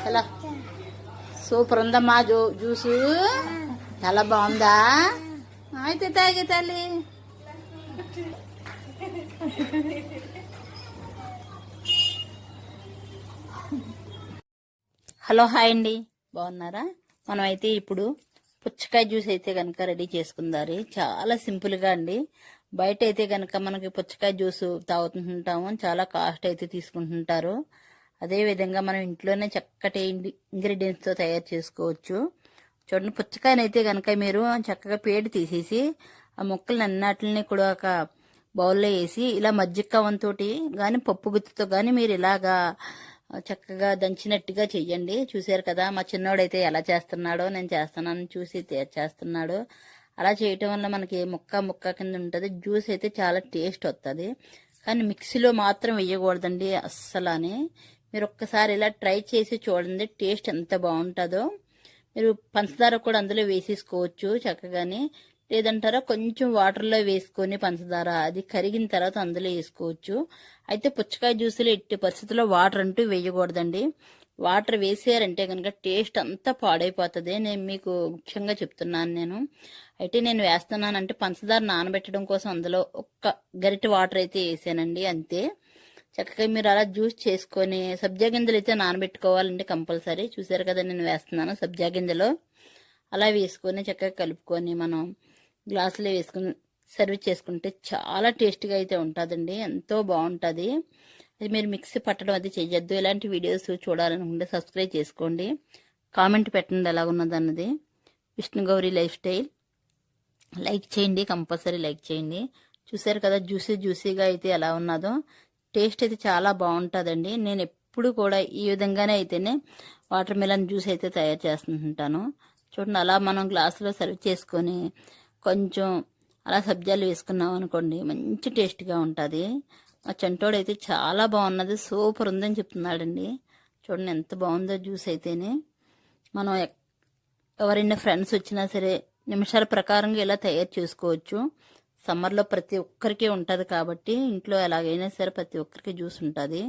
ఎలా సూపర్ ఉందమ్మా జ్యూసు చాలా బాగుందా? అయితే తాగే తల్లి. హలో హాయ్ అండి, బాగున్నారా? మనం అయితే ఇప్పుడు పుచ్చకాయ జ్యూస్ అయితే కనుక రెడీ చేసుకుందారు. చాలా సింపుల్గా అండి. బయట అయితే కనుక మనకి పుచ్చకాయ జ్యూస్ తాగుతుంటాము, చాలా కాస్ట్ అయితే తీసుకుంటుంటారు. అదేవిధంగా మనం ఇంట్లోనే చక్కటి ఇంగ్రీడియంట్స్తో తయారు చేసుకోవచ్చు. చూడండి, పుచ్చకాయని అయితే కనుక మీరు చక్కగా పేడి తీసేసి ఆ ముక్కలు అన్నిటిని కూడా ఒక బౌల్లో వేసి ఇలా మజ్జిగ కవంతో కానీ పప్పు గుత్తితో కానీ మీరు ఇలాగా చక్కగా దంచినట్టుగా చెయ్యండి. చూసారు కదా, మా చిన్నోడైతే ఎలా చేస్తున్నాడో, నేను చేస్తున్నాను చూసి చేస్తున్నాడు. అలా చేయటం వల్ల మనకి ముక్క కింద ఉంటుంది. జ్యూస్ అయితే చాలా టేస్ట్ వస్తుంది. కానీ మిక్సీలో మాత్రం వేయకూడదండి అస్సలని. మీరు ఒక్కసారి ఇలా ట్రై చేసి చూడండి, టేస్ట్ ఎంత బాగుంటుందో. మీరు పంచదార కూడా అందులో వేసేసుకోవచ్చు చక్కగాని, లేదంటారా కొంచెం వాటర్లో వేసుకొని పంచదార అది కరిగిన తర్వాత అందులో వేసుకోవచ్చు. అయితే పుచ్చకాయ జ్యూసులో ఎట్టి పరిస్థితుల్లో వాటర్ అంటూ వేయకూడదండి. వాటర్ వేసారంటే కనుక టేస్ట్ అంతా పాడైపోతుంది. నేను మీకు ముఖ్యంగా చెప్తున్నాను. అయితే నేను వేస్తున్నానంటే పంచదార నానబెట్టడం కోసం అందులో ఒక్క గరిటె వాటర్ అయితే వేసానండి, అంతే. చక్కగా మీరు అలా జ్యూస్ చేసుకొని, సబ్జా గింజలు అయితే నానబెట్టుకోవాలండి కంపల్సరీ. చూసారు కదా, నేను వేస్తున్నాను సబ్జా గింజలు. అలా వేసుకొని చక్కగా కలుపుకొని మనం గ్లాసులో వేసుకుని సర్వ్ చేసుకుంటే చాలా టేస్ట్గా అయితే ఉంటుందండి, ఎంతో బాగుంటుంది. అది మీరు మిక్సీ పట్టడం అది చేయొద్దు. ఇలాంటి వీడియోస్ చూడాలనుకుంటే సబ్స్క్రైబ్ చేసుకోండి, కామెంట్ పెట్టండి ఎలా ఉన్నదన్నది. Vishnu Gowri lifestyle like చేయండి, కంపల్సరీ లైక్ చేయండి. చూసారు కదా జ్యూసీగా అయితే ఎలా ఉన్నదో. టేస్ట్ అయితే చాలా బాగుంటుందండి. నేను ఎప్పుడు కూడా ఈ విధంగానే అయితేనే వాటర్ మిలన్ జ్యూస్ అయితే తయారు చేస్తుంటాను. చూడండి, అలా మనం గ్లాసులో సర్వ్ చేసుకొని కొంచెం అలా సబ్జాలు వేసుకున్నాం అనుకోండి, మంచి టేస్ట్గా ఉంటుంది. మా చంటోడు అయితే చాలా బాగున్నది, సూపర్ ఉందని చెప్తున్నాడండి. చూడండి ఎంత బాగుందో జ్యూస్ అయితేనే. మనం ఎవరైనా ఫ్రెండ్స్ వచ్చినా సరే నిమిషాల ప్రకారంగా ఇలా తయారు చేసుకోవచ్చు. సమ్మర్లో ప్రతి ఒక్కరికి ఉంటుంది కాబట్టి ఇంట్లో ఎలాగైనా సరే ప్రతి ఒక్కరికి జ్యూస్ ఉంటుంది.